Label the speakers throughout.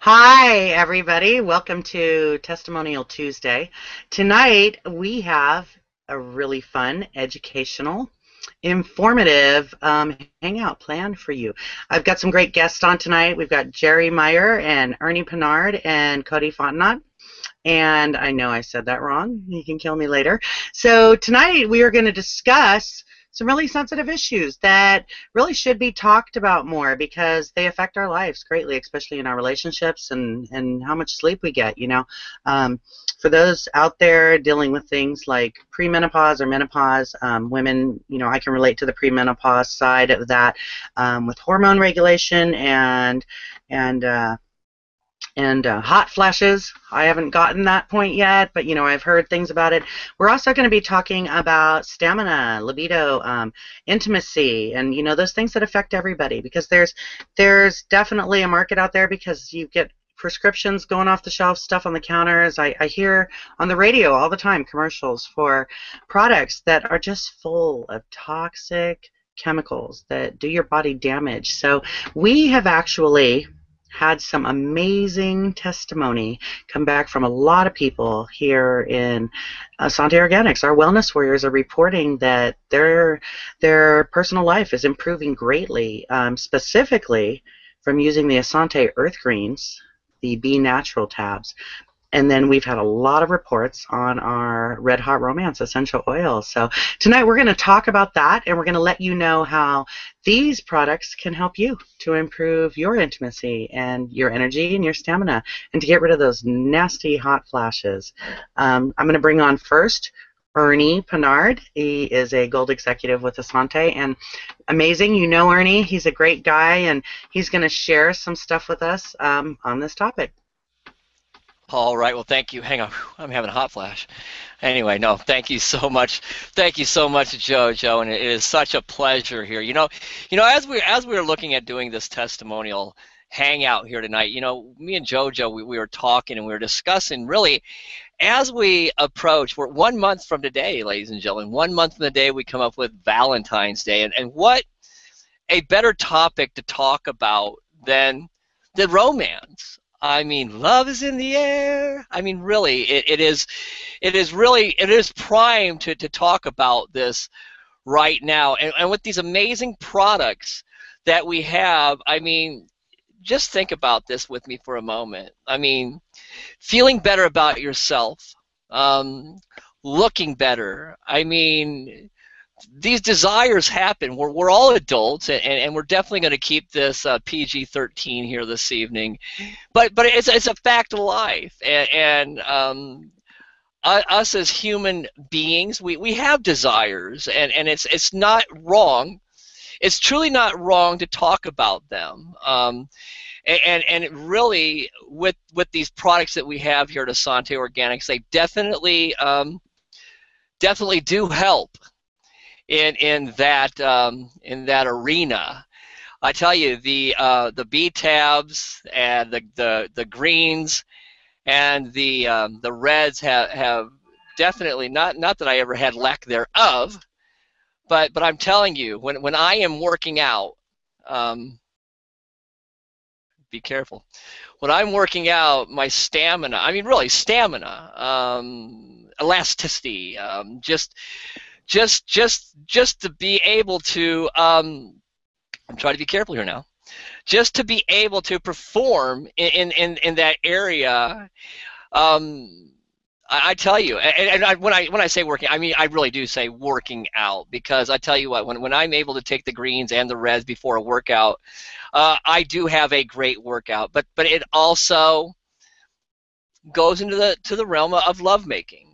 Speaker 1: Hi, everybody. Welcome to Testimonial Tuesday. Tonight, we have a really fun, educational, informative hangout planned for you. I've got some great guests on tonight. We've got Jerry Meyer and Ernie Pinard and Cody Fontenot. And I know I said that wrong. You can kill me later. So tonight we are going to discuss some really sensitive issues that really should be talked about more because they affect our lives greatly, especially in our relationships and how much sleep we get, for those out there dealing with things like premenopause or menopause, women, I can relate to the premenopause side of that with hormone regulation and hot flashes. I haven't gotten that point yet, but I've heard things about it. We're also going to be talking about stamina, libido, intimacy, and those things that affect everybody. Because there's definitely a market out there because you get prescriptions going off the shelf, stuff on the counters. I hear on the radio all the time commercials for products that are just full of toxic chemicals that do your body damage. So we have actually had some amazing testimony come back from a lot of people here in Essante Organics. Our wellness warriors are reporting that their personal life is improving greatly, specifically from using the Essante Earth Greens, the Be Natural tabs. And then we've had a lot of reports on our Red Hot Romance essential oil. So tonight we're going to talk about that, and we're going to let you know how these products can help you to improve your intimacy and your energy and your stamina and to get rid of those nasty hot flashes. I'm going to bring on first Ernie Pinard. He is a gold executive with Essante, and amazing. Ernie. He's a great guy, and he's going to share some stuff with us on this topic.
Speaker 2: All right. Well, thank you. Hang on. I'm having a hot flash. Anyway, no, thank you so much. Thank you so much, JoJo, and it is such a pleasure here. As we were looking at doing this testimonial hangout here tonight, me and JoJo, we were talking and we were discussing really as we approach, we're 1 month from today, ladies and gentlemen, 1 month from the day we come up with Valentine's Day, and what a better topic to talk about than romance. I mean, love is in the air. I mean, really, it is prime to talk about this right now. And with these amazing products that we have, I mean, just think about this with me for a moment. I mean, feeling better about yourself, looking better. I mean, these desires happen. We're all adults, and we're definitely going to keep this PG-13 here this evening. But it's a fact of life, and us as human beings, we have desires, and it's not wrong. It's truly not wrong to talk about them. And it really, with these products that we have here at Essante Organics, they definitely do help in that arena. I tell you, the B tabs and the greens and the reds have definitely, not that I ever had lack thereof, but I'm telling you, when I am working out, be careful. When I'm working out, my stamina, I mean really stamina, elasticity, just to be able to, I'm trying to be careful here now, just to be able to perform in that area. I tell you, and when I say working, I mean I really do say working out, because I tell you what, when I'm able to take the greens and the reds before a workout, I do have a great workout. But it also goes into the realm of lovemaking.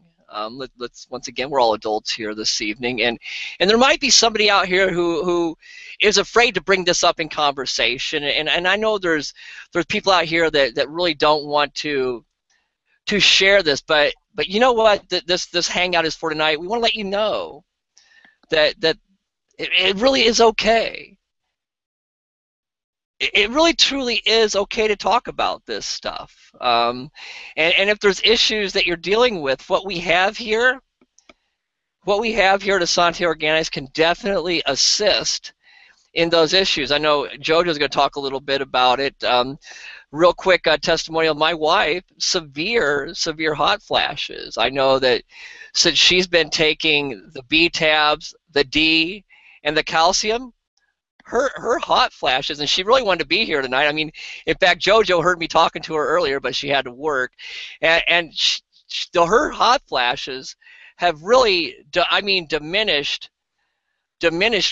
Speaker 2: Let's once again, we're all adults here this evening, and there might be somebody out here who is afraid to bring this up in conversation, and I know there's people out here that really don't want to share this, but you know what, this hangout is for tonight. We want to let you know that it really is okay. It really truly is okay to talk about this stuff. And if there's issues that you're dealing with, what we have here at Essante Organics can definitely assist in those issues. I know JoJo's going to talk a little bit about it. Real quick testimonial, my wife, severe hot flashes. I know that since she's been taking the B tabs, the D, and the calcium, her hot flashes, and she really wanted to be here tonight. I mean, in fact, JoJo heard me talking to her earlier, but she had to work, and her hot flashes have really, diminished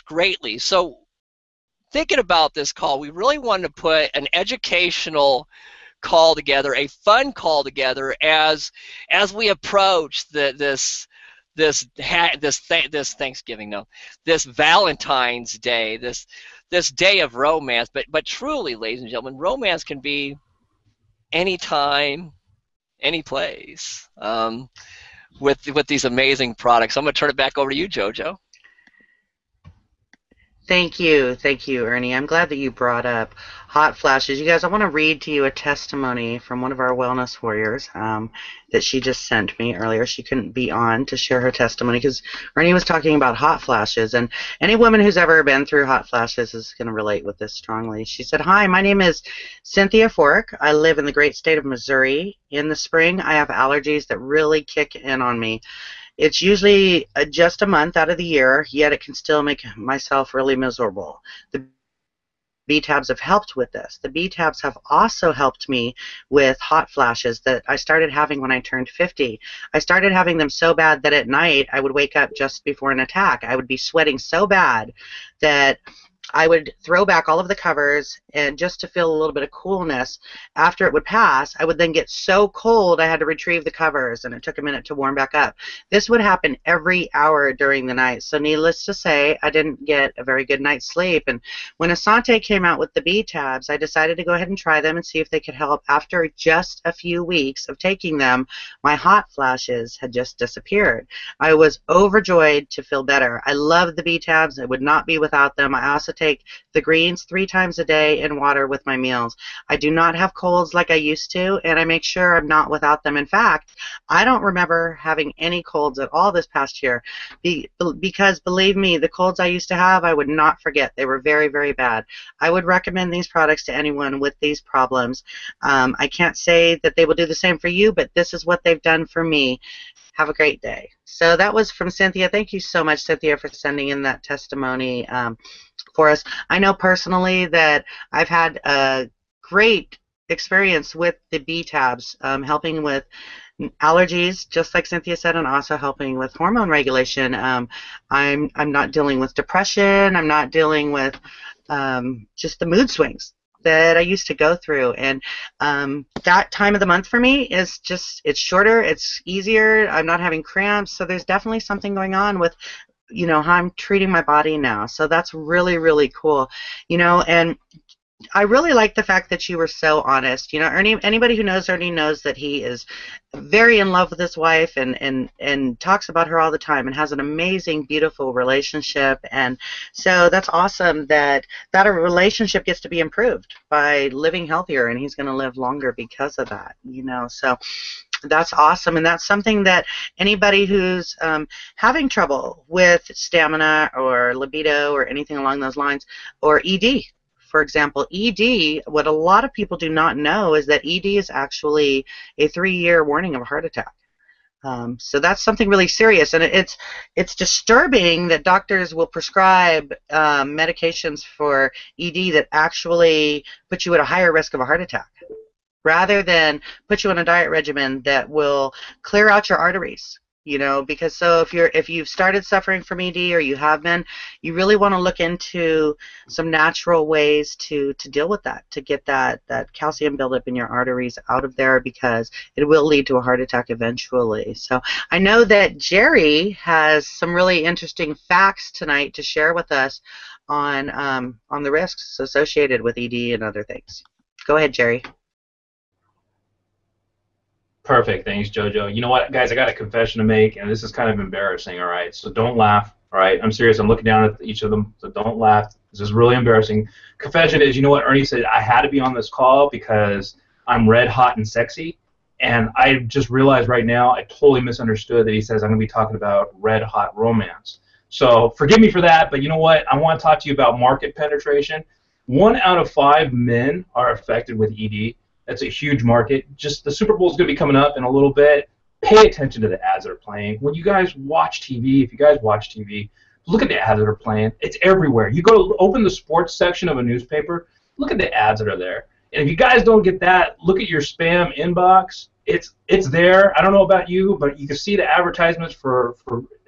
Speaker 2: greatly. So thinking about this call, we really wanted to put an educational call together, a fun call together as we approach this Thanksgiving, no, this Valentine's Day, this day of romance. But truly, ladies and gentlemen, romance can be anytime, any place, with these amazing products. I'm going to turn it back over to you, JoJo.
Speaker 1: Thank you, Ernie. I'm glad that you brought up hot flashes. You guys, I want to read to you a testimony from one of our wellness warriors that she just sent me earlier. She couldn't be on to share her testimony because Ernie was talking about hot flashes, and any woman who's ever been through hot flashes is going to relate with this strongly. She said, "Hi, my name is Cynthia Fork. I live in the great state of Missouri. In the spring, I have allergies that really kick in on me. It's usually just a month out of the year, yet it can still make myself really miserable. The B-tabs have helped with this. The B-tabs have also helped me with hot flashes that I started having when I turned 50. I started having them so bad that at night I would wake up just before an attack. I would be sweating so bad that I would throw back all of the covers, and just to feel a little bit of coolness, after it would pass, I would then get so cold I had to retrieve the covers, and it took a minute to warm back up. This would happen every hour during the night, so needless to say, I didn't get a very good night's sleep. And when Essante came out with the B-tabs, I decided to go ahead and try them and see if they could help. After just a few weeks of taking them, my hot flashes had just disappeared. I was overjoyed to feel better. I love the B-tabs. I would not be without them. I also take the greens 3 times a day in water with my meals. I do not have colds like I used to, and I make sure I'm not without them. In fact, I don't remember having any colds at all this past year because, believe me, the colds I used to have, I would not forget. They were very, very bad. I would recommend these products to anyone with these problems. I can't say that they will do the same for you, but this is what they've done for me. Have a great day." So that was from Cynthia. Thank you so much, Cynthia, for sending in that testimony for us. I know personally that I've had a great experience with the B-tabs, helping with allergies, just like Cynthia said, and also helping with hormone regulation. I'm not dealing with depression. I'm not dealing with just the mood swings that I used to go through, and that time of the month for me is just, it's shorter, it's easier, I'm not having cramps, so there's definitely something going on with, you know, how I'm treating my body now. So that's really, really cool, you know. And I really like the fact that you were so honest. You know, Ernie, anybody who knows Ernie knows that he is very in love with his wife and talks about her all the time and has an amazing, beautiful relationship. And so that's awesome that a relationship gets to be improved by living healthier, and he's going to live longer because of that, you know. So that's awesome, and that's something that anybody who's having trouble with stamina or libido or anything along those lines, or ED, for example, ED, what a lot of people do not know is that ED is actually a 3-year warning of a heart attack. So that's something really serious, and it's disturbing that doctors will prescribe medications for ED that actually put you at a higher risk of a heart attack, rather than put you on a diet regimen that will clear out your arteries. You know, because so if you've started suffering from ED, or you have been, you really want to look into some natural ways to deal with that, to get that calcium buildup in your arteries out of there, because it will lead to a heart attack eventually. So I know that Jerry has some really interesting facts tonight to share with us on the risks associated with ED and other things. Go ahead, Jerry.
Speaker 3: Perfect. Thanks, JoJo. You know what, guys? I got a confession to make, and this is kind of embarrassing, all right? So don't laugh, all right? I'm serious. I'm looking down at each of them, so don't laugh. This is really embarrassing. Confession is, you know what, Ernie said, I had to be on this call because I'm red hot and sexy, and I just realized right now I totally misunderstood that he says I'm going to be talking about red hot romance. So forgive me for that, but you know what? I want to talk to you about market penetration. 1 out of 5 men are affected with ED. That's a huge market. Just the Super Bowl is going to be coming up in a little bit. Pay attention to the ads that are playing. When you guys watch TV, if you guys watch TV, look at the ads that are playing. It's everywhere. You go open the sports section of a newspaper, look at the ads that are there. And if you guys don't get that, look at your spam inbox. It's there. I don't know about you, but you can see the advertisements for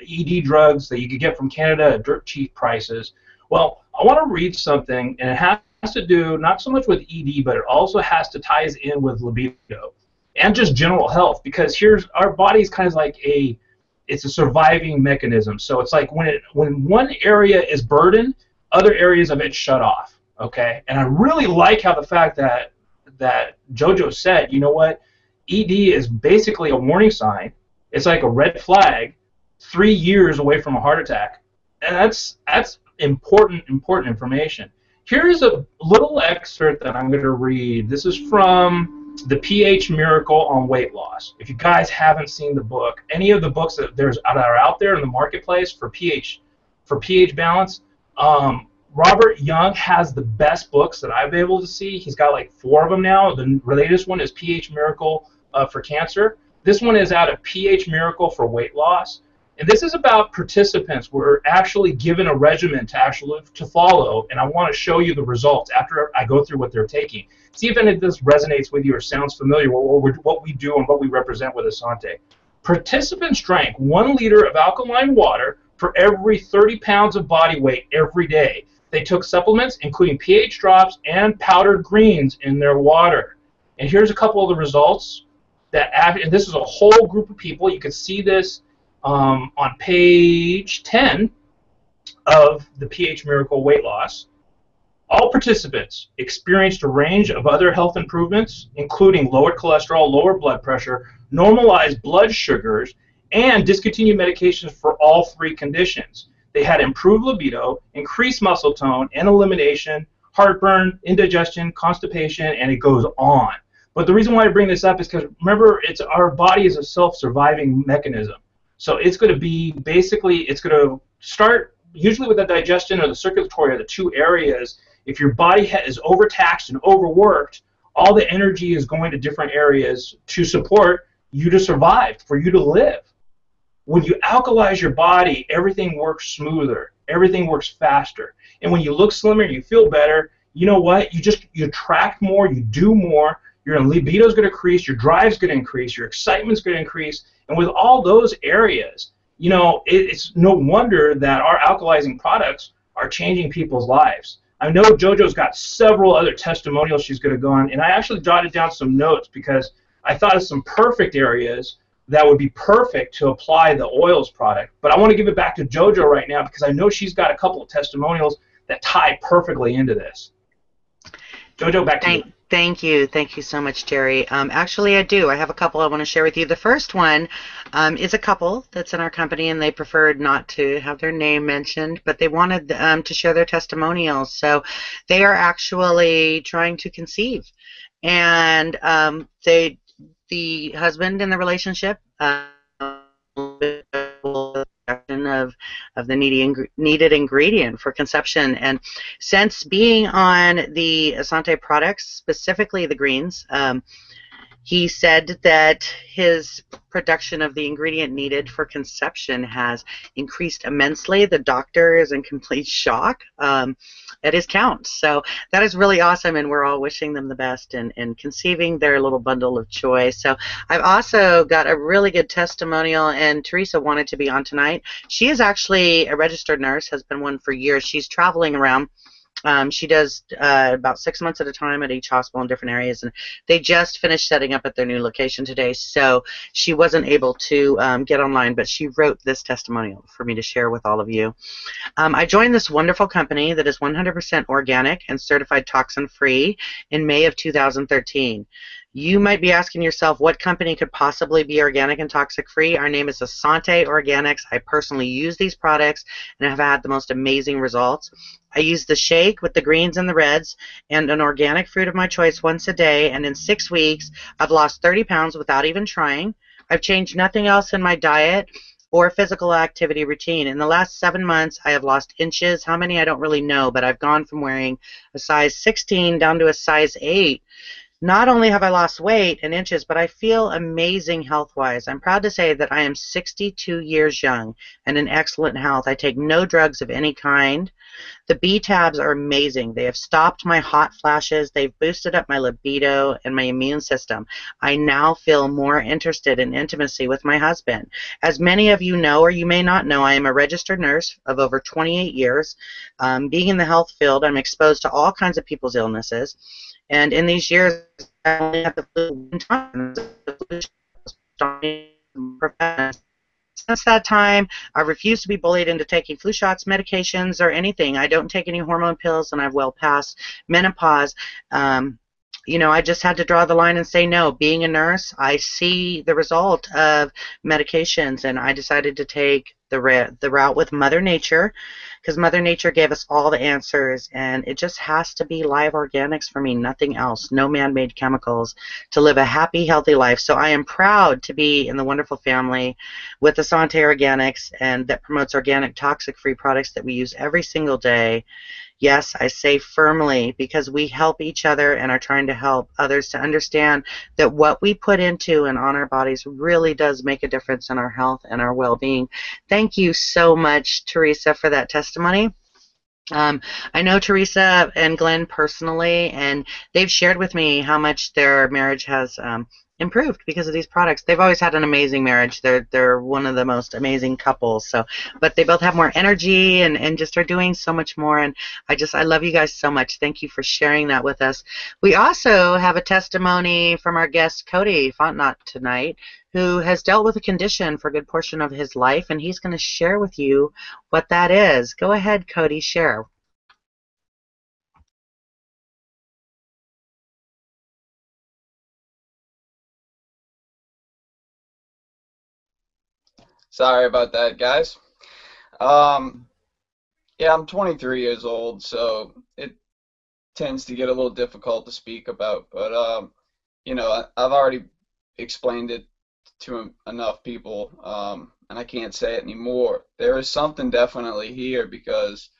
Speaker 3: ED drugs that you could get from Canada at dirt cheap prices. Well, I want to read something, and it has to do not so much with ED, but it also has to ties in with libido and just general health, because here's our body's kind of like it's a surviving mechanism. So it's like when one area is burdened, other areas of it shut off. Okay, and I really like how the fact that JoJo said, you know what, ED is basically a warning sign. It's like a red flag, 3 years away from a heart attack, and that's important information. Here's a little excerpt that I'm going to read. This is from the pH Miracle on Weight Loss. If you guys haven't seen the book, any of the books that are out there in the marketplace for pH balance, Robert Young has the best books that I've been able to see. He's got like 4 of them now. The latest one is pH Miracle for Cancer. This one is out of pH Miracle for Weight Loss. And this is about participants who are actually given a regimen to follow, and I want to show you the results after I go through what they're taking. See if any of this resonates with you or sounds familiar with what we do and what we represent with Essante. Participants drank 1 liter of alkaline water for every 30 pounds of body weight every day. They took supplements, including pH drops and powdered greens in their water. And here's a couple of the results. And this is a whole group of people. You can see this on page 10 of the pH Miracle Weight Loss. All participants experienced a range of other health improvements, including lowered cholesterol, lower blood pressure, normalized blood sugars, and discontinued medications for all 3 conditions. They had improved libido, increased muscle tone and elimination, heartburn, indigestion, constipation, and it goes on. But the reason why I bring this up is because, remember, our body is a self-surviving mechanism. So it's going to be basically, it's going to start usually with the digestion or the circulatory, are the 2 areas. If your body is overtaxed and overworked, all the energy is going to different areas to support you to survive, for you to live. When you alkalize your body, everything works smoother, everything works faster. And when you look slimmer, you feel better, you know what? You attract more, you do more, your libido is going to increase, your drive is going to increase, your excitement is going to increase. And with all those areas, you know, it's no wonder that our alkalizing products are changing people's lives. I know JoJo's got several other testimonials she's going to go on, and I actually jotted down some notes because I thought of some perfect areas that would be perfect to apply the oils product. But I want to give it back to JoJo right now because I know she's got a couple of testimonials that tie perfectly into this. JoJo, back to you.
Speaker 1: Thank you. Thank you so much, Jerry. Actually, I do. I have a couple I want to share with you. The first one is a couple that's in our company, and they preferred not to have their name mentioned, but they wanted to share their testimonials. So they are actually trying to conceive. And the husband in the relationship of the needed ingredient for conception, and since being on the Essante products, specifically the greens, he said that his production of the ingredient needed for conception has increased immensely. The doctor is in complete shock at his count. So that is really awesome, and we're all wishing them the best in conceiving their little bundle of joy. So I've also got a really good testimonial, and Teresa wanted to be on tonight. She is actually a registered nurse, has been one for years. She's traveling around. She does about 6 months at a time at each hospital in different areas, and they just finished setting up at their new location today, so she wasn't able to get online, but she wrote this testimonial for me to share with all of you. I joined this wonderful company that is 100% organic and certified toxin-free in May of 2013. You might be asking yourself, what company could possibly be organic and toxic-free? Our name is Essante Organics. I personally use these products and have had the most amazing results. I use the shake with the greens and the reds and an organic fruit of my choice once a day, and in 6 weeks, I've lost 30 pounds without even trying. I've changed nothing else in my diet or physical activity routine. In the last 7 months, I have lost inches. How many, I don't really know, but I've gone from wearing a size 16 down to a size 8. Not only have I lost weight and inches, but I feel amazing health-wise. I'm proud to say that I am 62 years young and in excellent health. I take no drugs of any kind. The B tabs are amazing. They have stopped my hot flashes. They've boosted up my libido and my immune system. I now feel more interested in intimacy with my husband. As many of you know, or you may not know, I am a registered nurse of over 28 years. Being in the health field, I'm exposed to all kinds of people's illnesses. And in these years, I only had the flu one time. Since that time, I refuse to be bullied into taking flu shots, medications, or anything. I don't take any hormone pills, and I've well past menopause. I just had to draw the line and say no. Being a nurse, I see the result of medications, and I decided to take the route with Mother Nature, because Mother Nature gave us all the answers, and it just has to be live organics for me, nothing else, no man-made chemicals, to live a happy, healthy life. So I am proud to be in the wonderful family with Essante Organics, and that promotes organic, toxic-free products that we use every single day. Yes, I say firmly, because we help each other and are trying to help others to understand that what we put into and on our bodies really does make a difference in our health and our well-being. Thank you so much, Teresa, for that testimony. I know Teresa and Glenn personally, and they've shared with me how much their marriage has improved because of these products. They've always had an amazing marriage. They're one of the most amazing couples. So, but they both have more energy and just are doing so much more. And I love you guys so much. Thank you for sharing that with us. We also have a testimony from our guest Cody Fontnot tonight, who has dealt with a condition for a good portion of his life, and he's going to share with you what that is. Go ahead, Cody, share.
Speaker 4: Sorry about that, guys. Yeah, I'm 23 years old, so it tends to get a little difficult to speak about. But I've already explained it to enough people, and I can't say it anymore. There is something definitely here because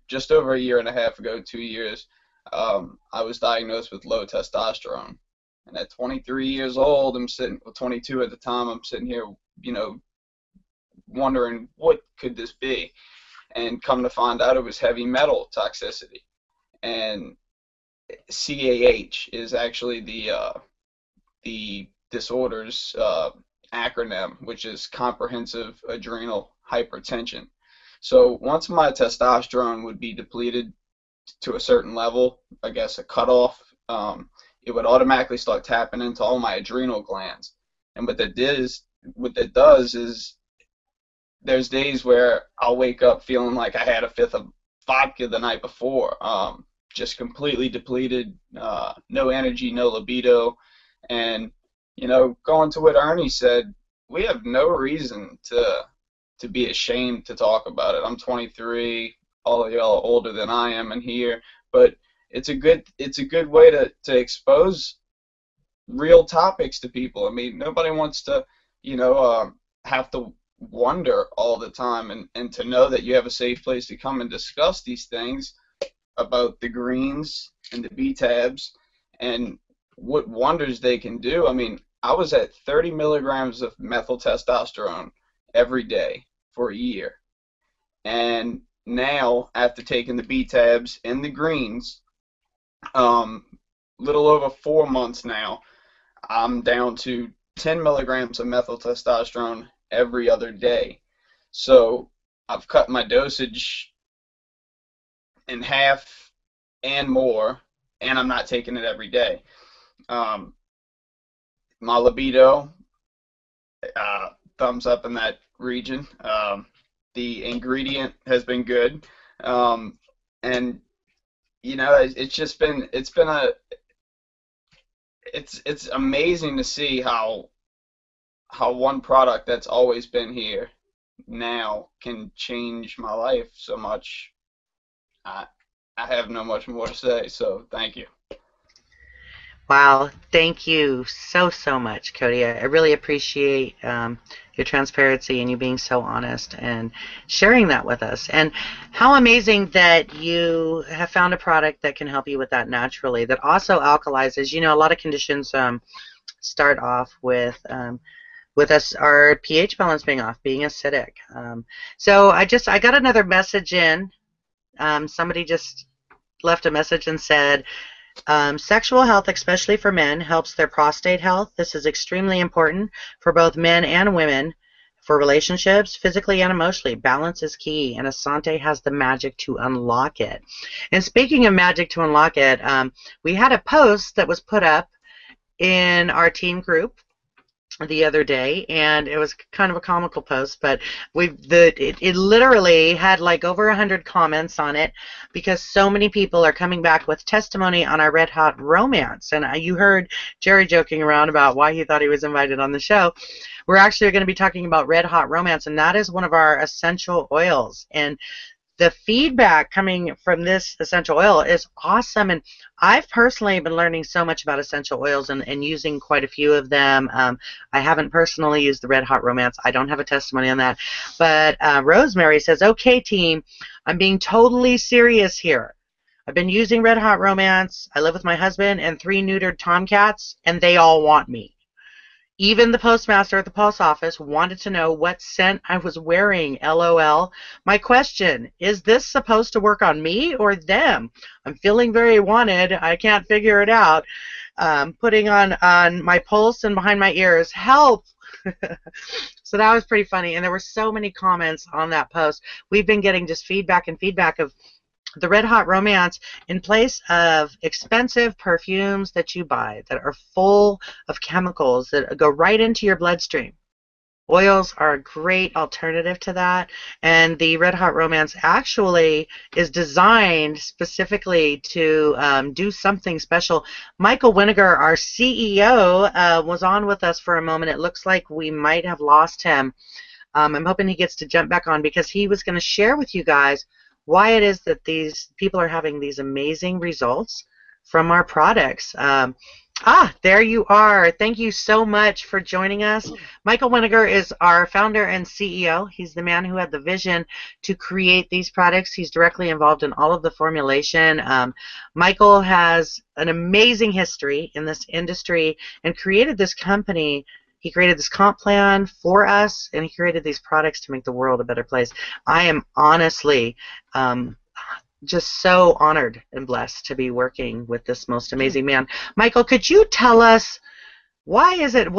Speaker 4: just over a year and a half ago, 2 years, I was diagnosed with low testosterone. And at 23 years old, 22 at the time, I'm sitting here, wondering what could this be, and come to find out it was heavy metal toxicity. And CAH is actually the disorder's acronym, which is comprehensive adrenal hypertension. So once my testosterone would be depleted to a certain level, I guess a cutoff, it would automatically start tapping into all my adrenal glands. And what that does is there's days where I'll wake up feeling like I had a fifth of vodka the night before, just completely depleted, no energy, no libido. And, going to what Ernie said, we have no reason to be ashamed to talk about it. I'm 23, all of y'all are older than I am in here, but it's a good way to expose real topics to people. I mean, nobody wants to, have to wonder all the time, and to know that you have a safe place to come and discuss these things about the greens and the B tabs and what wonders they can do. I mean, I was at 30 milligrams of methyl testosterone every day for a year, and now after taking the B tabs and the greens, little over 4 months now, I'm down to 10 milligrams of methyl testosterone every other day. So I've cut my dosage in half and more, and I'm not taking it every day. My libido, thumbs up in that region. The ingredient has been good, and it's amazing to see how one product that's always been here now can change my life so much. I have no much more to say, so thank you.
Speaker 1: Wow, thank you so much, Cody. I really appreciate your transparency and you being so honest and sharing that with us. And how amazing that you have found a product that can help you with that naturally, that also alkalizes. You know, a lot of conditions start off with us our pH balance being off, being acidic. So I got another message in. Somebody just left a message and said, sexual health, especially for men, helps their prostate health. This is extremely important for both men and women for relationships, physically and emotionally. Balance is key, and Essante has the magic to unlock it. And speaking of magic to unlock it, we had a post that was put up in our team group the other day, and it was kind of a comical post, but it literally had like over 100 comments on it because so many people are coming back with testimony on our Red Hot Romance. And you heard Jerry joking around about why he thought he was invited on the show. We're actually going to be talking about Red Hot Romance, and that is one of our essential oils. And the feedback coming from this essential oil is awesome, and I've personally been learning so much about essential oils and using quite a few of them. I haven't personally used the Red Hot Romance. I don't have a testimony on that, but Rosemary says, okay, team, I'm being totally serious here. I've been using Red Hot Romance. I live with my husband and 3 neutered tomcats, and they all want me. Even the postmaster at the post office wanted to know what scent I was wearing, LOL. My question, is this supposed to work on me or them? I'm feeling very wanted. I can't figure it out. Putting on my pulse and behind my ears. Help! So that was pretty funny. And there were so many comments on that post. We've been getting just feedback of the Red Hot Romance in place of expensive perfumes that you buy that are full of chemicals that go right into your bloodstream. Oils are a great alternative to that, and the Red Hot Romance actually is designed specifically to do something special. Michael Wenniger, our CEO, was on with us for a moment. It looks like we might have lost him. I'm hoping he gets to jump back on because he was going to share with you guys why it is that these people are having these amazing results from our products. There you are. Thank you so much for joining us. Michael Wenniger is our founder and CEO. He's the man who had the vision to create these products. He's directly involved in all of the formulation. Michael has an amazing history in this industry and created this company. He created this comp plan for us, and he created these products to make the world a better place. I am honestly just so honored and blessed to be working with this most amazing man. Michael, could you tell us why is it,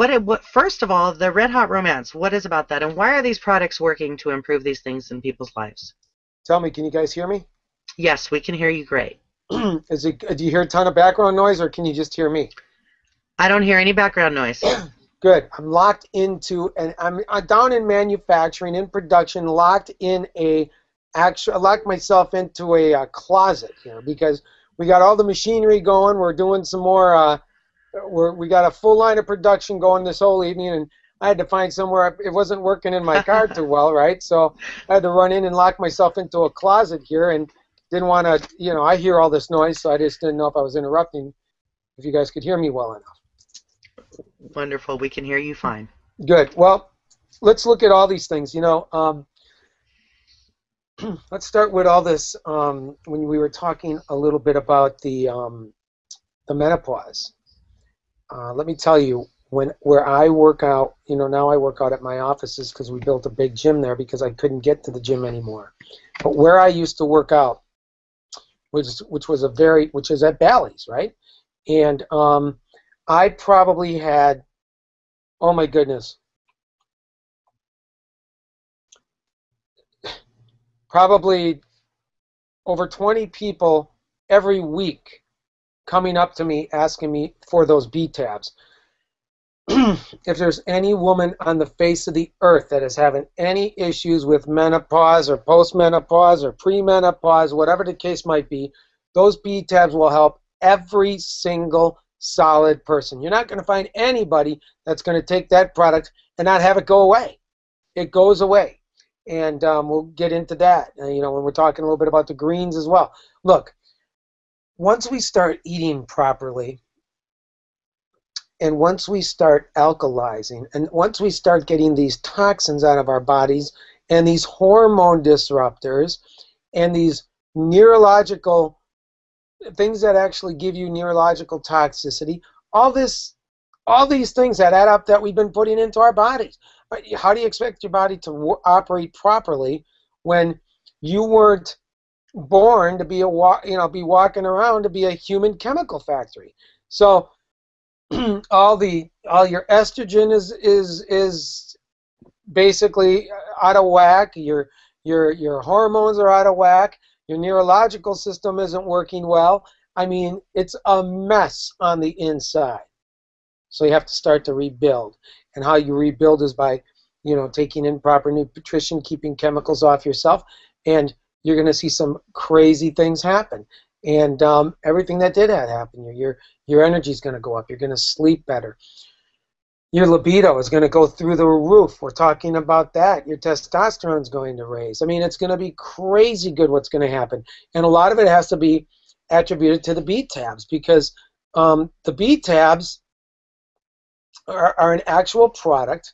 Speaker 1: first of all, the Red Hot Romance, what is about that, and why are these products working to improve these things in people's lives?
Speaker 5: Tell me, can you guys hear me?
Speaker 1: Yes, we can hear you great.
Speaker 5: Do you hear a ton of background noise, or can you just hear me?
Speaker 1: I don't hear any background noise.
Speaker 5: Good. I'm locked into, and I'm down in manufacturing, in production, locked myself into a closet here because we got all the machinery going. We're doing some more. We got a full line of production going this whole evening, and I had to find somewhere. It wasn't working in my car too well, right? So I had to run in and lock myself into a closet here, and didn't want to. I hear all this noise, so I just didn't know if I was interrupting. If you guys could hear me well enough.
Speaker 1: Wonderful. We can hear you fine.
Speaker 5: Good. Well, let's look at all these things. Let's start with all this. When we were talking a little bit about the menopause, let me tell you, where I work out, now I work out at my offices because we built a big gym there because I couldn't get to the gym anymore. But where I used to work out, which is at Bally's, right? And I probably had, oh my goodness, probably over 20 people every week coming up to me asking me for those B-tabs. If there's any woman on the face of the earth that is having any issues with menopause or postmenopause or premenopause, whatever the case might be, those B-tabs will help every single solid person. You're not going to find anybody that's going to take that product and not have it go away. It goes away. And we'll get into that, when we're talking a little bit about the greens as well. Look, once we start eating properly, And once we start alkalizing, and once we start getting these toxins out of our bodies, and these hormone disruptors, and these neurological things that actually give you neurological toxicity, all these things that add up that we've been putting into our bodies. How do you expect your body to operate properly when you weren't born to be be walking around to be a human chemical factory? So all your estrogen is basically out of whack. Your hormones are out of whack. Your neurological system isn't working well. I mean, it's a mess on the inside. So you have to start to rebuild. And how you rebuild is by, taking in proper nutrition, keeping chemicals off yourself, and you're going to see some crazy things happen. And everything that did happen, your energy is going to go up. You're going to sleep better. Your libido is going to go through the roof. We're talking about that. Your testosterone is going to raise. I mean, it's going to be crazy good what's going to happen. And a lot of it has to be attributed to the B-tabs, because the B-tabs are an actual product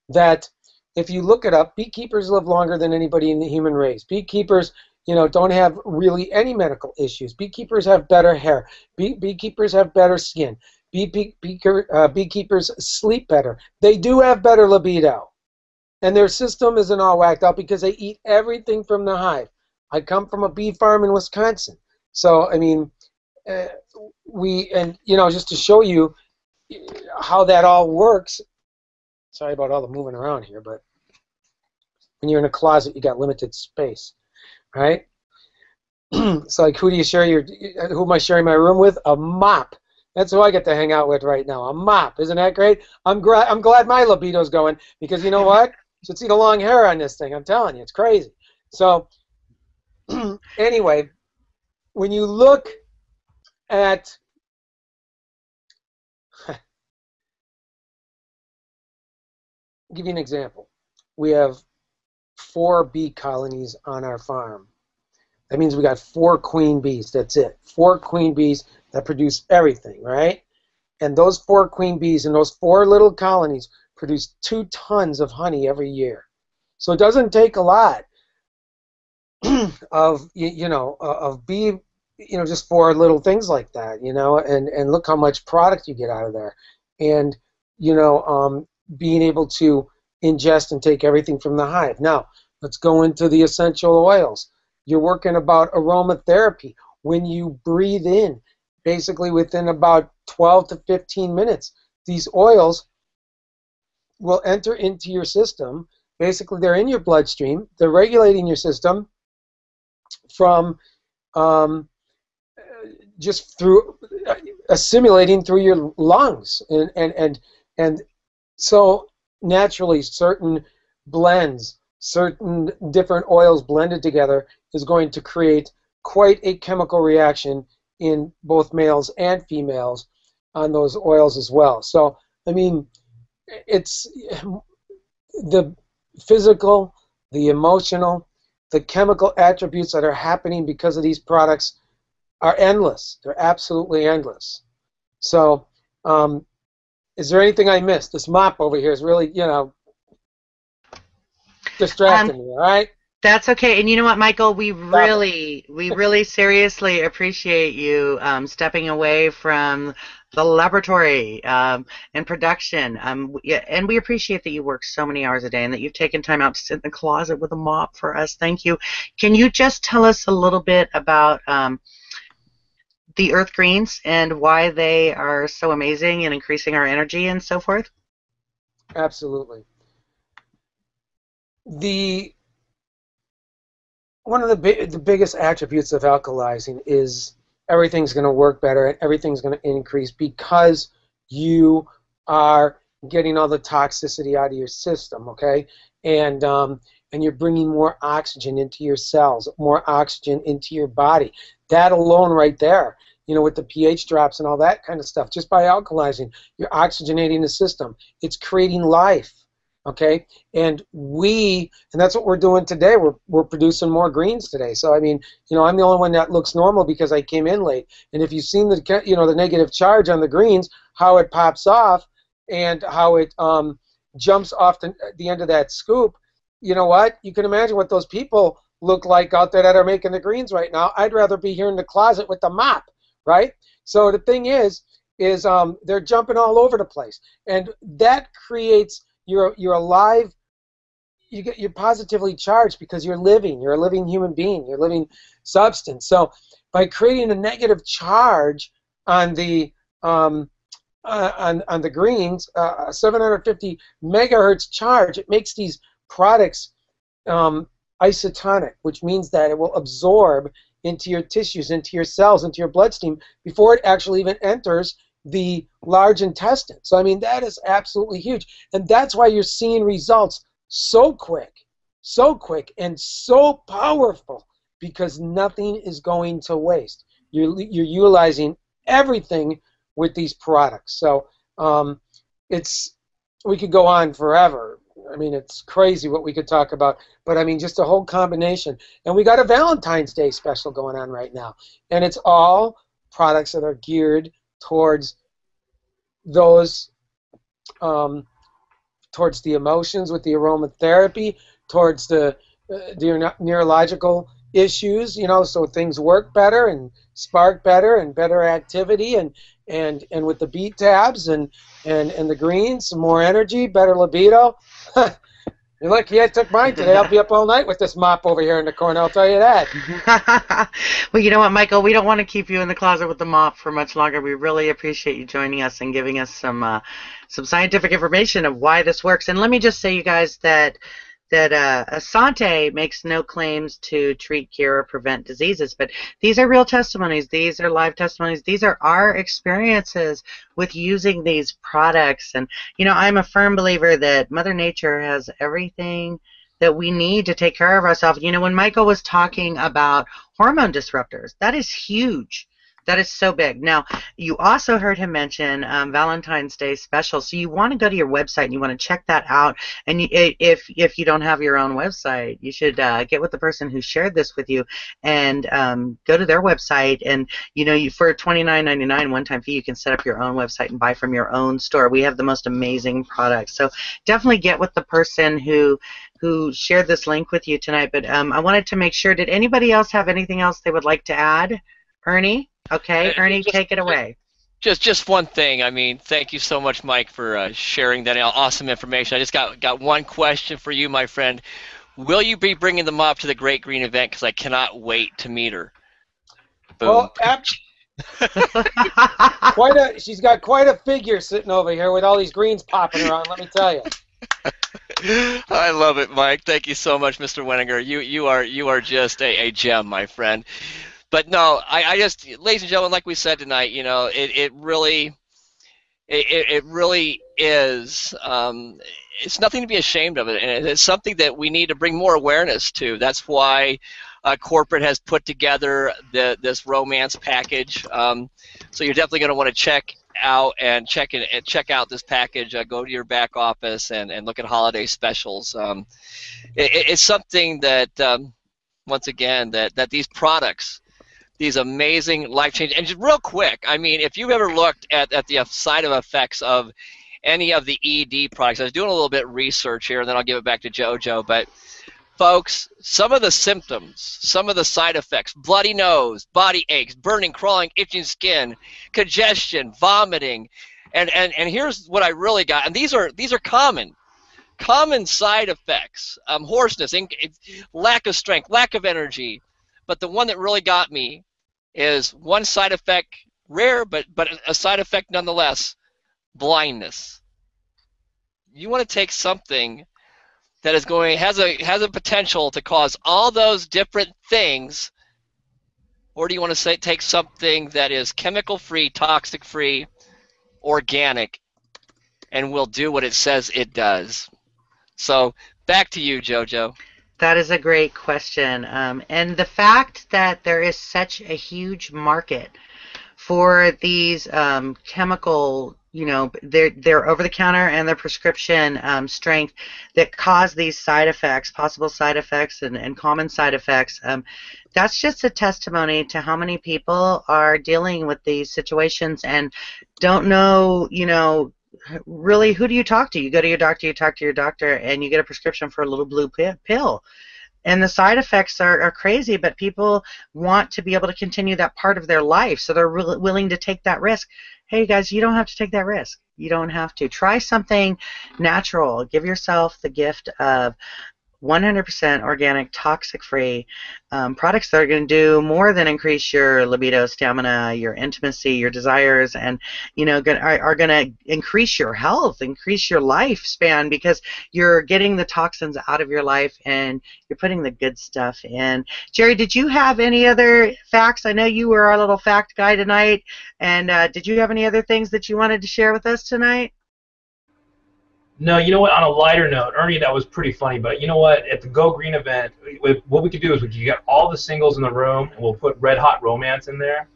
Speaker 5: that, if you look it up, beekeepers live longer than anybody in the human race. Beekeepers, don't have really any medical issues. Beekeepers have better hair. Beekeepers have better skin. Beekeepers sleep better. They do have better libido. And their system isn't all whacked out because they eat everything from the hive. I come from a bee farm in Wisconsin. So, I mean, just to show you how that all works. Sorry about all the moving around here, but when you're in a closet, you got limited space, right? So, like, who am I sharing my room with? A mop. That's who I get to hang out with right now. A mop. Isn't that great? I'm glad my libido's going, because you know what? You should see the long hair on this thing. I'm telling you, it's crazy. So, anyway, when you look at give you an example. We have 4 bee colonies on our farm. That means we got 4 queen bees. That's it. 4 queen bees that produce everything, right? And those 4 queen bees and those 4 little colonies produce 2 tons of honey every year. So it doesn't take a lot of of bee, just 4 little things like that, and look how much product you get out of there. And being able to ingest and take everything from the hive. Now, let's go into the essential oils. You're working about aromatherapy. When you breathe in, basically within about 12 to 15 minutes, these oils will enter into your system. Basically, they're in your bloodstream. They're regulating your system from just through assimilating through your lungs, and so naturally certain blends, certain different oils blended together is going to create quite a chemical reaction in both males and females on those oils as well. So, I mean, it's the physical, the emotional, the chemical attributes that are happening because of these products are endless. They're absolutely endless. So, is there anything I missed? This mop over here is really, distracting me, all right?
Speaker 1: That's okay. And you know what, Michael? We really seriously appreciate you stepping away from the laboratory and production. And we appreciate that you work so many hours a day and that you've taken time out to sit in the closet with a mop for us. Thank you. Can you just tell us a little bit about the earth greens and why they are so amazing in increasing our energy and so forth?
Speaker 5: Absolutely. One of the biggest attributes of alkalizing is everything's going to work better and everything's going to increase because you are getting all the toxicity out of your system, okay? And you're bringing more oxygen into your cells, more oxygen into your body. That alone right there, with the pH drops and all that kind of stuff, just by alkalizing, you're oxygenating the system. It's creating life. Okay, and that's what we're doing today. We're producing more greens today. So I mean, I'm the only one that looks normal because I came in late. And if you've seen the negative charge on the greens, how it pops off and how it jumps off the end of that scoop, you know what? You can imagine what those people look like out there that are making the greens right now. I'd rather be here in the closet with the mop, right? So the thing is they're jumping all over the place, and that creates you're alive. You're positively charged because you're living. You're a living human being. You're a living substance. So by creating a negative charge on the on the greens, 750 megahertz charge, it makes these products isotonic, which means that it will absorb into your tissues, into your cells, into your bloodstream before it actually even enters the large intestine. So I mean, that is absolutely huge, and that's why you're seeing results so quick, and so powerful, because nothing is going to waste. You're utilizing everything with these products. So we could go on forever. I mean, it's crazy what we could talk about, but I mean, just a whole combination. And we got a Valentine's Day special going on right now, and it's all products that are geared towards those, towards the emotions with the aromatherapy, towards the neurological issues, so things work better and spark better and better activity, and with the beet tabs and the greens, some more energy, better libido. You're lucky I took mine today. I'll be up all night with this mop over here in the corner, I'll tell you that.
Speaker 1: Well, you know what, Michael? We don't want to keep you in the closet with the mop for much longer. We really appreciate you joining us and giving us some scientific information of why this works. And let me just say, you guys, that Essante makes no claims to treat, cure, or prevent diseases, but these are real testimonies. These are live testimonies. These are our experiences with using these products. And, I'm a firm believer that Mother Nature has everything that we need to take care of ourselves. When Michael was talking about hormone disruptors, that is huge. That is so big. Now, you also heard him mention Valentine's Day special. So you want to go to your website and you want to check that out. And if you don't have your own website, you should get with the person who shared this with you and go to their website. And for $29.99 one-time fee, you can set up your own website and buy from your own store. We have the most amazing products. So definitely get with the person who shared this link with you tonight. But I wanted to make sure. Did anybody else have anything else they would like to add? Ernie? Okay, Ernie, take it away.
Speaker 2: Just one thing. I mean, thank you so much, Mike, for sharing that awesome information. I just got one question for you, my friend. Will you be bringing the mop to the Great Green event? Because I cannot wait to meet her. Boom.
Speaker 5: Well, she's got quite a figure sitting over here with all these greens popping around, let me tell you.
Speaker 2: I love it, Mike. Thank you so much, Mr. Wenniger. You are just a gem, my friend. But no, I just, ladies and gentlemen, like we said tonight, it really is. It's nothing to be ashamed of it, and it's something that we need to bring more awareness to. That's why corporate has put together this romance package. So you're definitely going to want to check out this package. Go to your back office and look at holiday specials. It's something that once again that these products, these amazing life-changing, and just real quick, I mean, if you've ever looked at the side effects of any of the ED products, I was doing a little bit of research here, and then I'll give it back to JoJo, but folks, some of the symptoms, some of the side effects: bloody nose, body aches, burning, crawling, itching skin, congestion, vomiting, and here's what I really got, and these are common side effects: hoarseness, lack of strength, lack of energy. But the one that really got me is one side effect, rare, but a side effect nonetheless: blindness. You want to take something that has a potential to cause all those different things, or do you want to take something that is chemical-free, toxic-free, organic, and will do what it says it does? So back to you, JoJo.
Speaker 1: That is a great question. And the fact that there is such a huge market for these chemical, you know, they're over the counter and they're prescription strength that cause these side effects, possible side effects and common side effects. That's just a testimony to how many people are dealing with these situations and don't know, you know, really who do you talk to? You go to your doctor, you talk to your doctor, and you get a prescription for a little blue pill. And the side effects are crazy, but people want to be able to continue that part of their life, so they're willing to take that risk. Hey, guys, you don't have to take that risk. You don't have to. Try something natural. Give yourself the gift of 100% organic, toxic-free products that are going to do more than increase your libido, stamina, your intimacy, your desires, and you know are going to increase your health, increase your lifespan because you're getting the toxins out of your life and you're putting the good stuff in. Jerry, did you have any other facts? I know you were our little fact guy tonight, and did you have any other things that you wanted to share with us tonight?
Speaker 3: No, you know what? On a lighter note, Ernie, that was pretty funny. But you know what? At the Go Green event, what we could do is we could get all the singles in the room, and we'll put Red Hot Romance in there.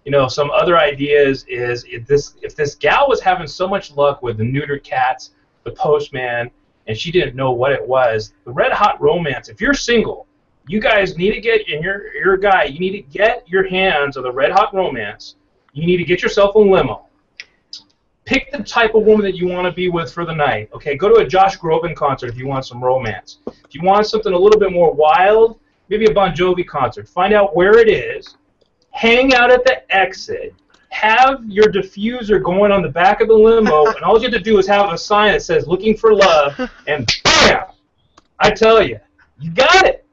Speaker 3: You know, some other ideas is if this gal was having so much luck with the neutered cats, the postman, and she didn't know what it was, the Red Hot Romance. If you're single, you guys need to get, and you're a guy, you need to get your hands on the Red Hot Romance. You need to get yourself a limo. Pick the type of woman that you want to be with for the night. Okay, go to a Josh Groban concert if you want some romance. If you want something a little bit more wild, maybe a Bon Jovi concert. Find out where it is. Hang out at the exit. Have your diffuser going on the back of the limo, and all you have to do is have a sign that says "Looking for Love," and bam! I tell you, you got it.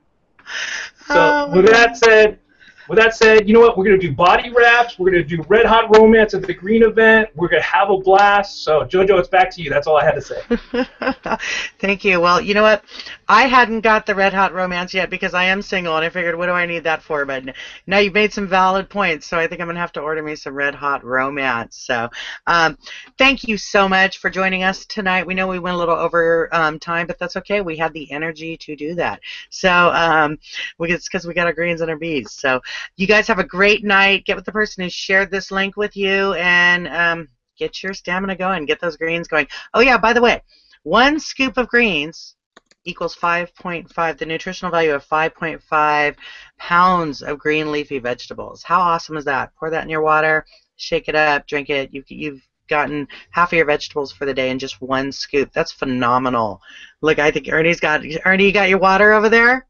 Speaker 3: So with that said, you know what? We're going to do body wraps. We're going to do Red Hot Romance at the Green event. We're going to have a blast. So, JoJo, it's back to you. That's all I had to say.
Speaker 1: Thank you. Well, you know what? I hadn't got the Red Hot Romance yet because I am single, and I figured, what do I need that for? But now you've made some valid points, so I think I'm going to have to order me some Red Hot Romance. So thank you so much for joining us tonight. We know we went a little over time, but that's okay. We had the energy to do that. So it's because we got our greens and our bees. So you guys have a great night. Get with the person who shared this link with you and get your stamina going. Get those greens going. Oh, yeah, by the way, 1 scoop of greens equals 5.5, the nutritional value of 5.5 pounds of green leafy vegetables. How awesome is that? Pour that in your water, shake it up, drink it. You've gotten half of your vegetables for the day in just 1 scoop. That's phenomenal. Look, I think Ernie, you got your water over there?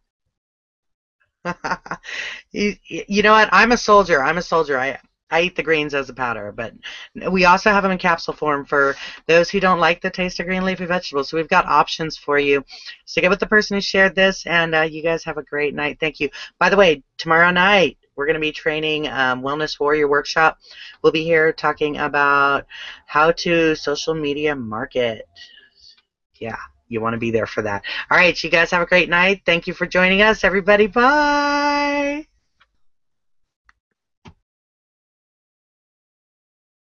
Speaker 1: You know what? I'm a soldier. I eat the greens as a powder, but we also have them in capsule form for those who don't like the taste of green leafy vegetables. So we've got options for you. So get with the person who shared this, and you guys have a great night. Thank you. By the way, tomorrow night we're going to be training Wellness Warrior Workshop. We'll be here talking about how to social media market. Yeah. You want to be there for that. All right, you guys have a great night. Thank you for joining us, everybody. Bye.